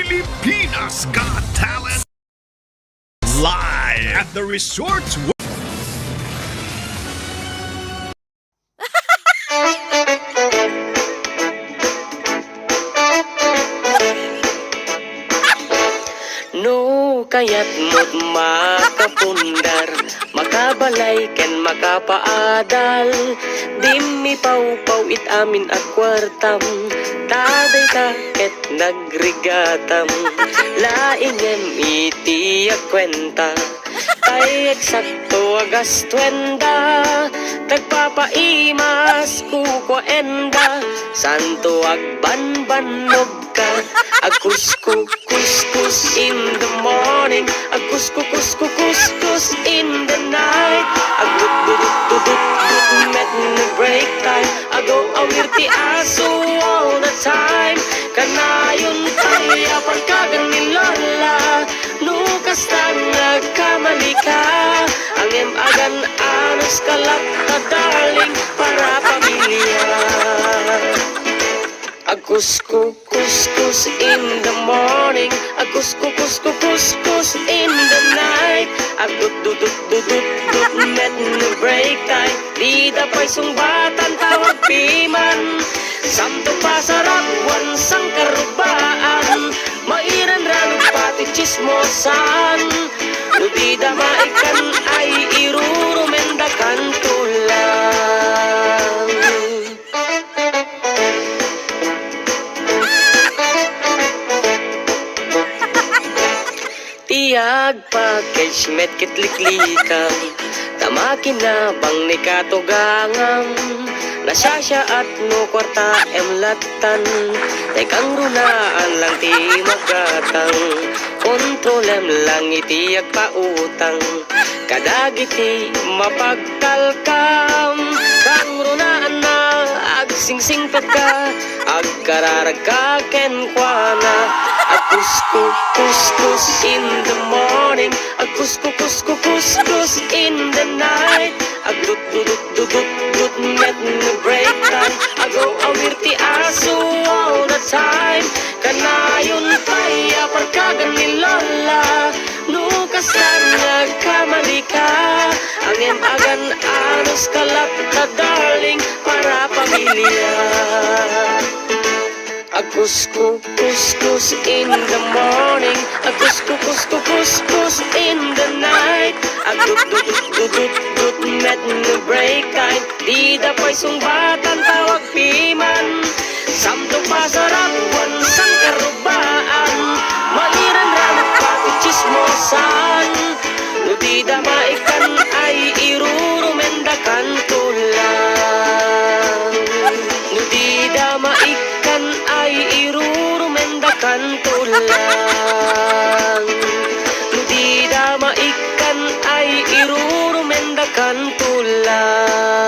Pilipinas Got Talent live at the Resorts No kaya't mo't makapundar, makabalay ken makapaadal. Di mi pau-pau it amin at kwartam, taday ka ket nagrigatam. Laingem iti kwenta, tay eksakto agas 20. Tagpapaimas kukwenda, santo agbanbanog ka. Agkuskus in the morning, agkuskus in the night. Agdudududududud met na break time, agaw awirti aso all the time. Kanayon tayo pagkagan ni Lola, nukas na nagkamali ka. Ang emagan anos kalap na darling para pamilya. Agkuskus in the morning, agkuskus in the night. Agdudududududud met na break time, di dapay sungbatan tawag piman. Samto pasarap wansang karubaan, mairan ranong pati chismosan. Nudida maikan ay irurumendakan tulang. Tiyag package met kitliklikam, tamakin na bang ni katugangam. Nasyasya at no kwarta emlatan, tekang runaan lang ti magatang. Kontrolem lang iti agpautang, kadagiti mapagkalkam. Kang runaan na agsingsingpet ka, agkararag ka kenkwana. Agkuskus in the morning, agkuskus in the night. Agdudududududud met na break time, agaw awirti aso all the time. Kanayon tayo pagkagan ni Lola, nukas na nagkamali ka. Ang emagan anos kalap na darling para pamilya. Agkuskus in the morning, agkuskus in the night. Agdududududud met na break time, di dapay sungbatan tawag piman. Samto pasarap wansang karubaan, mairan ranong pati chismosan. Nudida maikan ay irurumendakan tulang. Nudida maikan ay irurumendakan tulang. Nudida maikan ay irurumendakan tulang.